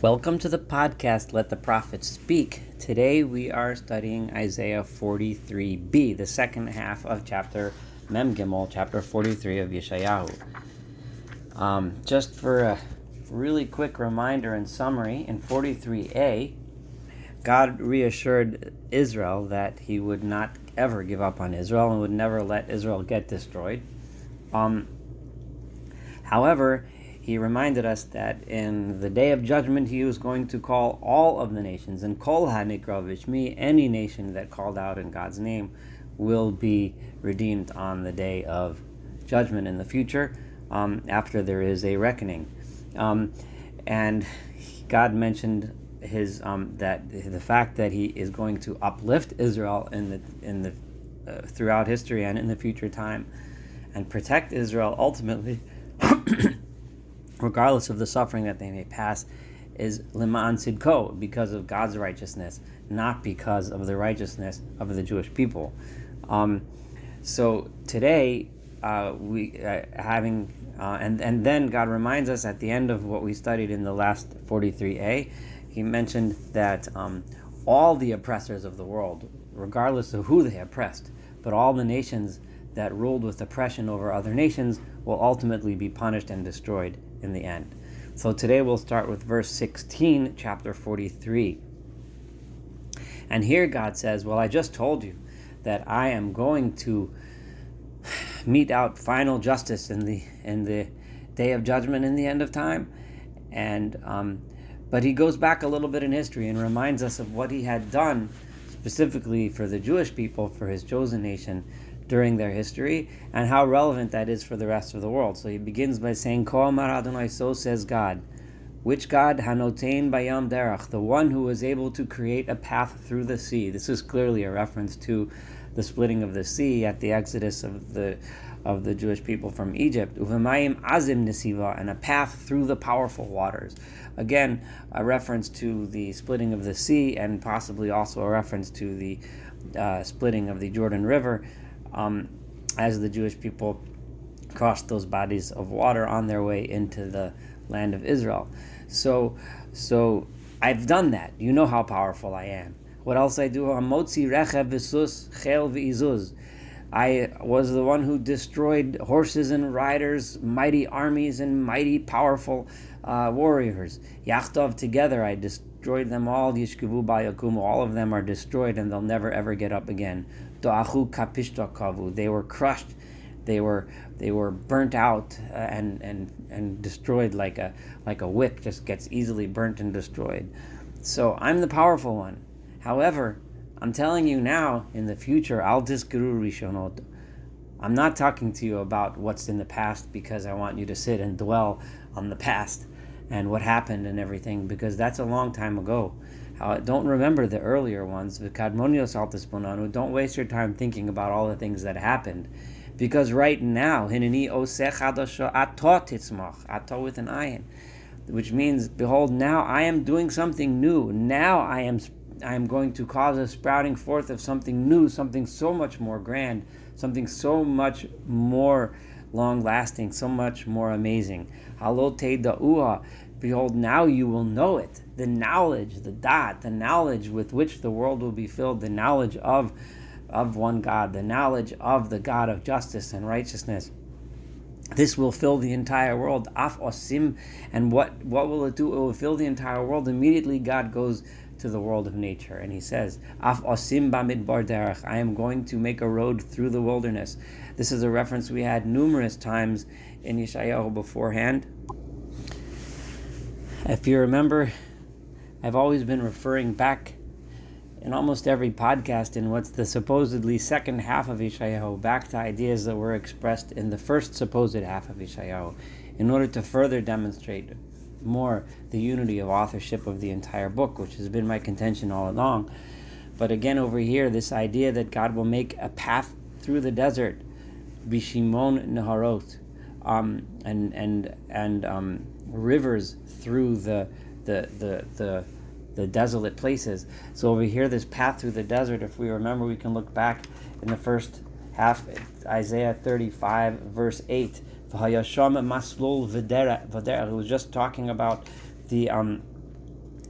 Welcome to the podcast, Let the Prophets Speak. Today we are studying Isaiah 43b, the second half of chapter Mem Gimel, chapter 43 of Yeshayahu. Just for a really quick reminder and summary, in 43a, God reassured Israel that he would not ever give up on Israel and would never let Israel get destroyed. However, he reminded us that in the day of judgment, he was going to call all of the nations, and Kol HaNikra V'Shmi, any nation that called out in God's name, will be redeemed on the day of judgment in the future, after there is a reckoning. And God mentioned his that the fact that he is going to uplift Israel in the throughout history and in the future time, and protect Israel ultimately. Regardless of the suffering that they may pass, is Lima'an Sidko, because of God's righteousness, not because of the righteousness of the Jewish people. So today, and then God reminds us at the end of what we studied in the last 43a, he mentioned that all the oppressors of the world, regardless of who they oppressed, but all the nations that ruled with oppression over other nations will ultimately be punished and destroyed in the end. So today we'll start with verse 16, chapter 43. And here God says, well, I just told you that I am going to mete out final justice in the day of judgment in the end of time. But he goes back a little bit in history and reminds us of what he had done specifically for the Jewish people, for his chosen nation, during their history, and how relevant that is for the rest of the world. So he begins by saying, Ko Amar Adonai, so says God. Which God? Hanotein bayam derach, the one who was able to create a path through the sea. This is clearly a reference to the splitting of the sea at the exodus of the Jewish people from Egypt. Uvemayim azim nesiva, and a path through the powerful waters. Again, a reference to the splitting of the sea, and possibly also a reference to the splitting of the Jordan River, as the Jewish people crossed those bodies of water on their way into the land of Israel. So I've done that. You know how powerful I am. What else I do? Hamotzi rechev v'sus chel v'izuz. I was the one who destroyed horses and riders, mighty armies and mighty powerful warriors. Yachtov, together I destroyed them all. Yishkevu ba'yakumu, all of them are destroyed and they'll never ever get up again. Do'achu kapishta kavu, they were crushed, they were burnt out and destroyed like a wick just gets easily burnt and destroyed. So I'm the powerful one. However, I'm telling you now, in the future, al tiskuru rishonot. I'm not talking to you about what's in the past because I want you to sit and dwell on the past and what happened and everything, because that's a long time ago. Don't remember the earlier ones. Don't waste your time thinking about all the things that happened, because right now, hineni oseh chadasha ato titzmach, ato with an ayin, which means, behold, now I am doing something new. Now I am going to cause a sprouting forth of something new, something so much more grand, something so much more long-lasting, so much more amazing. Halot da'uha, behold, now you will know it. The knowledge, the knowledge with which the world will be filled, the knowledge of one God, the knowledge of the God of justice and righteousness. This will fill the entire world. Af osim, and what will it do? It will fill the entire world. Immediately God goes to the world of nature, and he says, Af osim bamidbar derech, I am going to make a road through the wilderness. This is a reference we had numerous times in Yeshayahu beforehand. If you remember, I've always been referring back in almost every podcast in what's the supposedly second half of Yeshayahu back to ideas that were expressed in the first supposed half of Yeshayahu, in order to further demonstrate more the unity of authorship of the entire book, which has been my contention all along. But again, over here, this idea that God will make a path through the desert, bishimon neharot, and rivers through the desolate places. So over here, this path through the desert, if we remember, we can look back in the first half, Isaiah 35, verse 8. V'hayasham maslul v'derech. It was just talking about the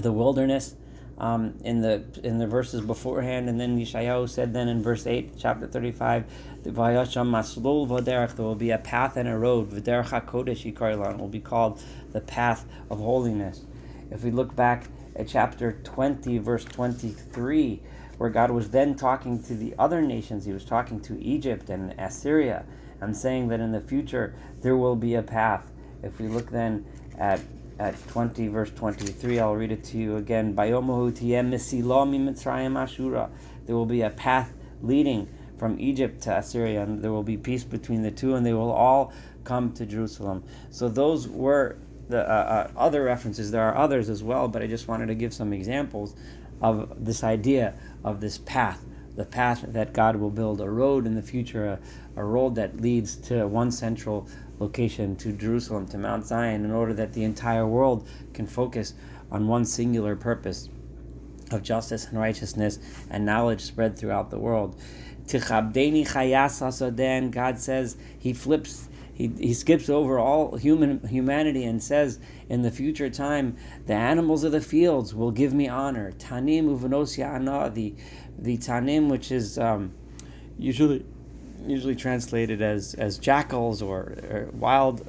the wilderness in the verses beforehand, and then Yeshayahu said then in verse 8, chapter 35, there will be a path and a road, v'derech hakodesh yikar, will be called the path of holiness. If we look back at chapter 20, verse 23, where God was then talking to the other nations, he was talking to Egypt and Assyria, and saying that in the future there will be a path. If we look then at 20, verse 23, I'll read it to you again. Bayomahu tiyem misilo mimitzrayim ashura. There will be a path leading from Egypt to Assyria, and there will be peace between the two, and they will all come to Jerusalem. So those were the other references. There are others as well, but I just wanted to give some examples of this idea of this path, the path that God will build, a road in the future, a road that leads to one central location, to Jerusalem, to Mount Zion, in order that the entire world can focus on one singular purpose of justice and righteousness and knowledge spread throughout the world. Tichabdeni chayas hasaden, God says, he skips over all humanity and says, in the future time, the animals of the fields will give me honor. Tanim uvenos ya'ana, the tanim, which is usually translated as jackals or wild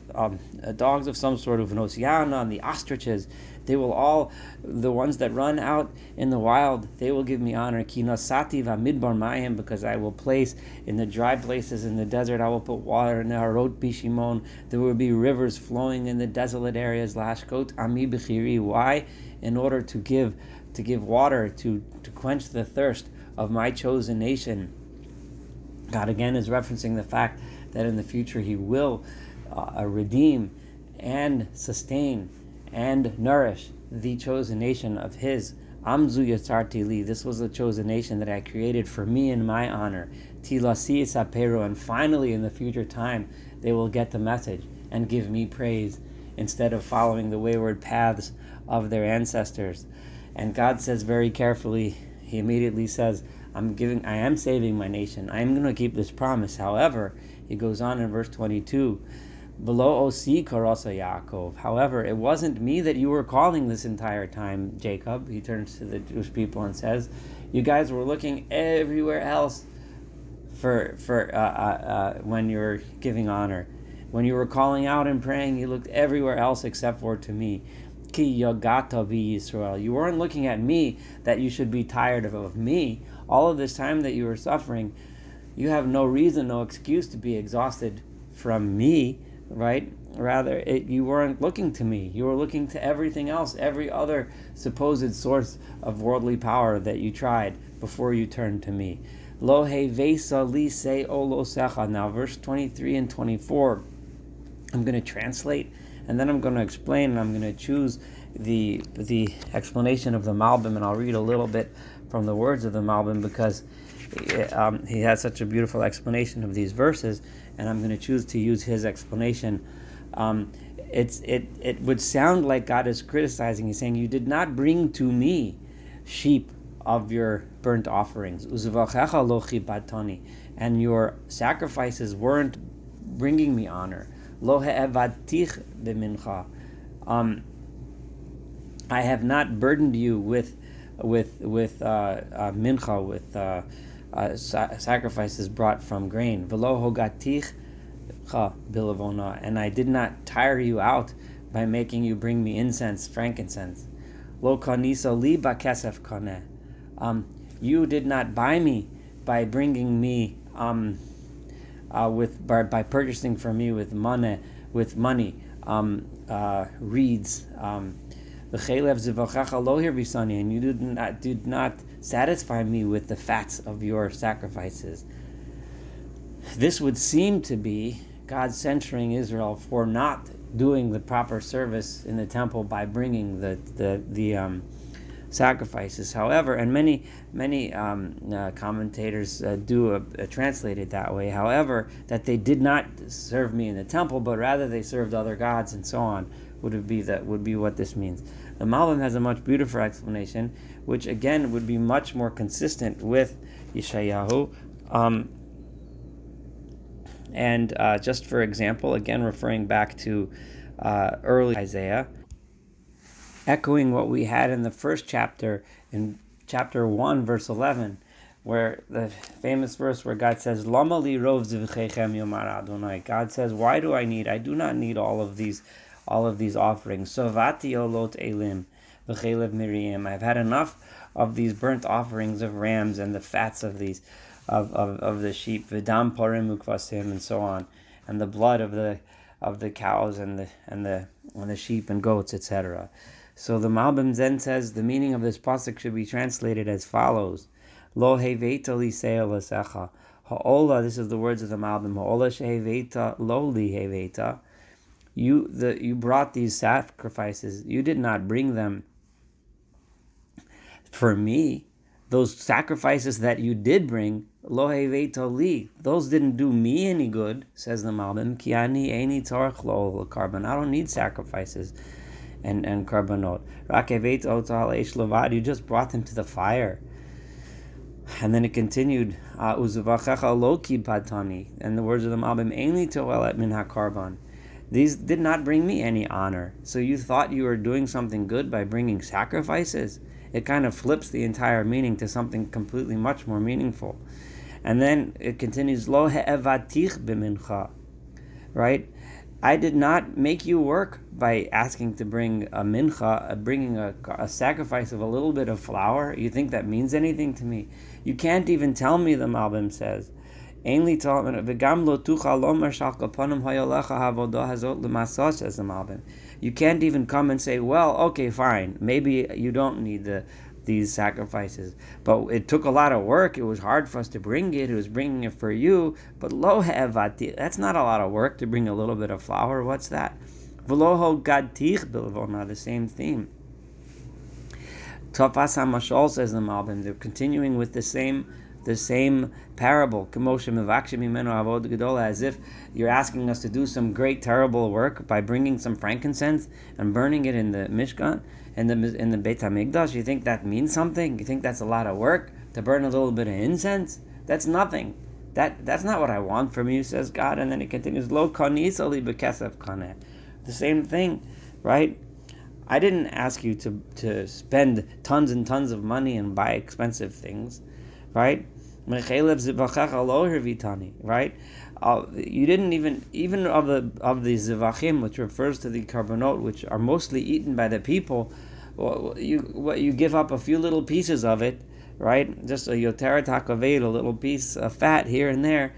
dogs of some sort, of Nosiana, and the ostriches, they will all, the ones that run out in the wild, they will give me honor. Ki nosati v'midbar mayim, because I will place in the dry places in the desert, I will put water in the harot bishimon. There will be rivers flowing in the desolate areas. Lashkot ami b'chiri. Why? In order to give water, to quench the thirst of my chosen nation. God again is referencing the fact that in the future he will redeem and sustain and nourish the chosen nation of his. Amzu yatzarti li. This was the chosen nation that I created for me in my honor. Tilasi isaperu. And finally, in the future time, they will get the message and give me praise instead of following the wayward paths of their ancestors. And God says very carefully, he immediately says, I am saving my nation. I am going to keep this promise. However, he goes on in verse 22, below osi karasa Yaakov. However, it wasn't me that you were calling this entire time, Jacob. He turns to the Jewish people and says, you guys were looking everywhere else for when you were giving honor. When you were calling out and praying, you looked everywhere else except for to me. Ki yagata bi Yisrael. You weren't looking at me that you should be tired of me. All of this time that you were suffering, you have no reason, no excuse to be exhausted from me, right? Rather, you weren't looking to me. You were looking to everything else, every other supposed source of worldly power that you tried before you turned to me. Lo hevesa li se olo secha. Now, verse 23 and 24, I'm going to translate, and then I'm going to explain, and I'm going to choose the explanation of the Malbim, and I'll read a little bit from the words of the Malbim, because he has such a beautiful explanation of these verses, and I'm going to choose to use his explanation. It would sound like God is criticizing. He's saying, you did not bring to me sheep of your burnt offerings, uzvachecha lo chibatani, and your sacrifices weren't bringing me honor. Lo he'evatich b'mincha. I have not burdened you with mincha, with sacrifices brought from grain. V'lo hogatich cha bilavona, and I did not tire you out by making you bring me incense, frankincense. Lo kanisa li bakesef kaneh. You did not buy me by bringing me by purchasing from me with money, reeds. And you did not satisfy me with the fats of your sacrifices. This would seem to be God censuring Israel for not doing the proper service in the temple by bringing the sacrifices. However, and many commentators do translate it that way. However, that they did not serve me in the temple, but rather they served other gods and so on, would be what this means. The Malbim has a much beautiful explanation, which again would be much more consistent with Yeshayahu. And just for example, again referring back to early Isaiah, echoing what we had in the first chapter, in chapter 1, verse 11, where the famous verse where God says, Lama li rov zivchechem yomar Adonai. God says, why do I do not need all of these offerings. Sovati olot elim v'chelev miriam. I've had enough of these burnt offerings of rams and the fats of these of the sheep, v'dam porim ukvasim, and so on, and the blood of the cows and the sheep and goats, etc. So the Malbim then says the meaning of this pasuk should be translated as follows: Lo heveita li se'elasecha ha'ola. This is the words of the Malbim. Ha'ola sheheveita lo li heveita. You brought these sacrifices. You did not bring them for me. Those sacrifices that you did bring, lo heveita li, those didn't do me any good, says the Malbim. Ki ani eini tzarich lo carbon. I don't need sacrifices and carbonot. Rak heveita ota al eish levad. You just brought them to the fire. And then it continued, Uzuvachecha lo kibadtani. And the words of the Malbim, eini toelet min hakarban. These did not bring me any honor. So you thought you were doing something good by bringing sacrifices? It kind of flips the entire meaning to something completely much more meaningful. And then it continues, Lo he'evatich b'mincha. Right? I did not make you work by asking to bring a mincha, bringing a sacrifice of a little bit of flour. You think that means anything to me? You can't even tell me, the Malbim says. Says the Malbim. You can't even come and say, well, okay, fine, maybe you don't need these sacrifices, but it took a lot of work. It was hard for us to bring it. It was bringing it for you, but lo he'evati, that's not a lot of work to bring a little bit of flour. What's that? V'lo gadtich bilvona, the same theme. Tafas HaMashal, says the Malbim. They're continuing with the same parable, as if you're asking us to do some great, terrible work by bringing some frankincense and burning it in the Mishkan, in the Beit HaMikdash. You think that means something? You think that's a lot of work to burn a little bit of incense? That's nothing. That's not what I want from you, says God. And then it continues, Lo kanisali bekesef kaneh. The same thing, right? I didn't ask you to spend tons and tons of money and buy expensive things, right? Right? You didn't even of the zivachim, which refers to the carbonot, which are mostly eaten by the people. You give up a few little pieces of it, right? Just a yoteret hakaved, a little piece of fat here and there,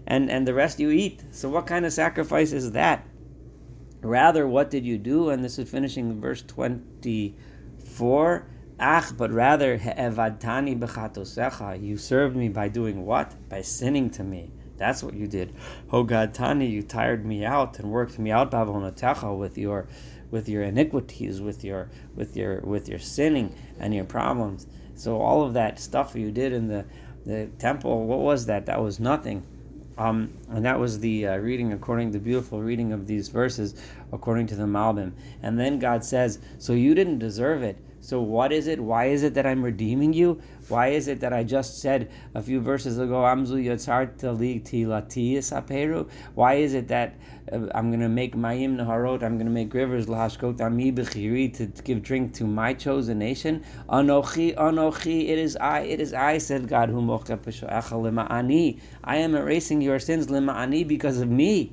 and the rest you eat. So what kind of sacrifice is that? Rather, what did you do? And this is finishing verse 24. But rather, he'evadtani b'chatosecha. You served me by doing what? By sinning to me. That's what you did. Hogadtani, you tired me out and worked me out b'avonotecha, with your iniquities, with your sinning and your problems. So all of that stuff you did in the temple, what was that? That was nothing. And that was the reading, according to the beautiful reading of these verses, according to the Malbim. And then God says, so you didn't deserve it. So what is it? Why is it that I'm redeeming you? Why is it that I just said a few verses ago, Amzu Yatzarta li tilati saperu? Why is it that I'm going to make Mayim Naharot, I'm going to make rivers lahashkot ami b'chiri, to give drink to my chosen nation? Anochi, it is I, said God, hu mocha peshoecha lema'ani. I am erasing your sins lema'ani, because of me.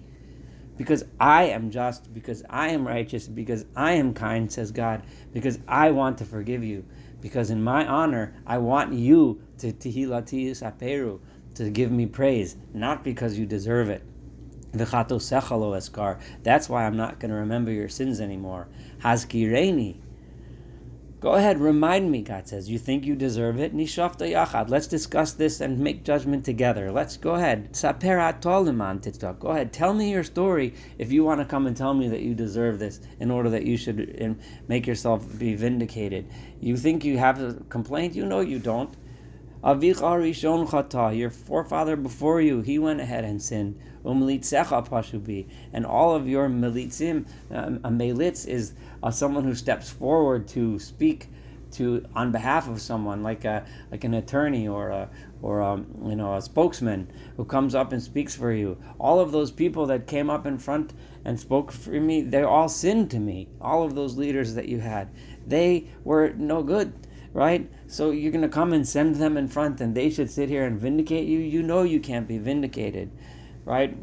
Because I am just, because I am righteous, because I am kind, says God, because I want to forgive you, because in my honor, I want you to tehilati saperu, to give me praise, not because you deserve it. V'chatosecha lo eskar. That's why I'm not going to remember your sins anymore. Hazkireni. Go ahead, remind me, God says. You think you deserve it? Nishafta yachad. Let's discuss this and make judgment together. Let's go ahead. Saper atol liman titzvah. Go ahead, tell me your story if you want to come and tell me that you deserve this in order that you should make yourself be vindicated. You think you have a complaint? You know you don't. Avicha rishon chata, your forefather before you, he went ahead and sinned. Umlitzecha pashubi, and all of your militzim, a melitz is someone who steps forward to speak to on behalf of someone, like an attorney or a spokesman who comes up and speaks for you. All of those people that came up in front and spoke for me, they all sinned to me. All of those leaders that you had, they were no good, right? So you're going to come and send them in front, and they should sit here and vindicate you? You know you can't be vindicated, right?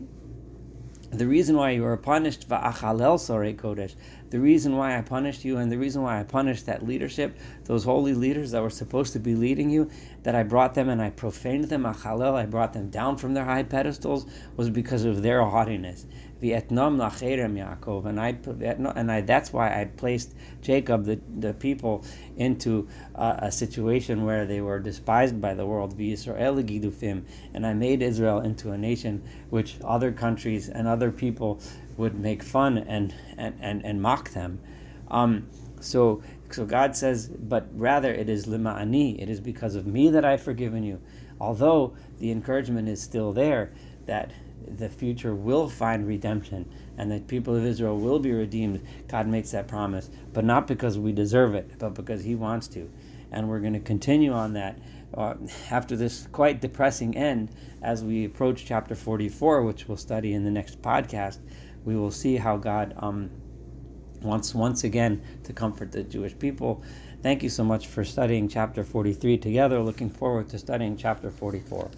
The reason why you were punished, va'achalel sorei kodesh, the reason why I punished you and the reason why I punished that leadership, those holy leaders that were supposed to be leading you, that I brought them and I profaned them, achalel, I brought them down from their high pedestals, was because of their haughtiness. V'etnom lacherem Yaakov, and that's why I placed Jacob, the people, into a situation where they were despised by the world. V'Yisrael gidufim, and I made Israel into a nation which other countries and other people would make fun and mock them. So God says, but rather it is lima'ani, it is because of me that I've forgiven you. Although the encouragement is still there that the future will find redemption and the people of Israel will be redeemed. God makes that promise, but not because we deserve it, but because He wants to. And we're going to continue on that after this quite depressing end as we approach chapter 44, which we'll study in the next podcast. We will see how God wants once again to comfort the Jewish people. Thank you so much for studying chapter 43 together. Looking forward to studying chapter 44.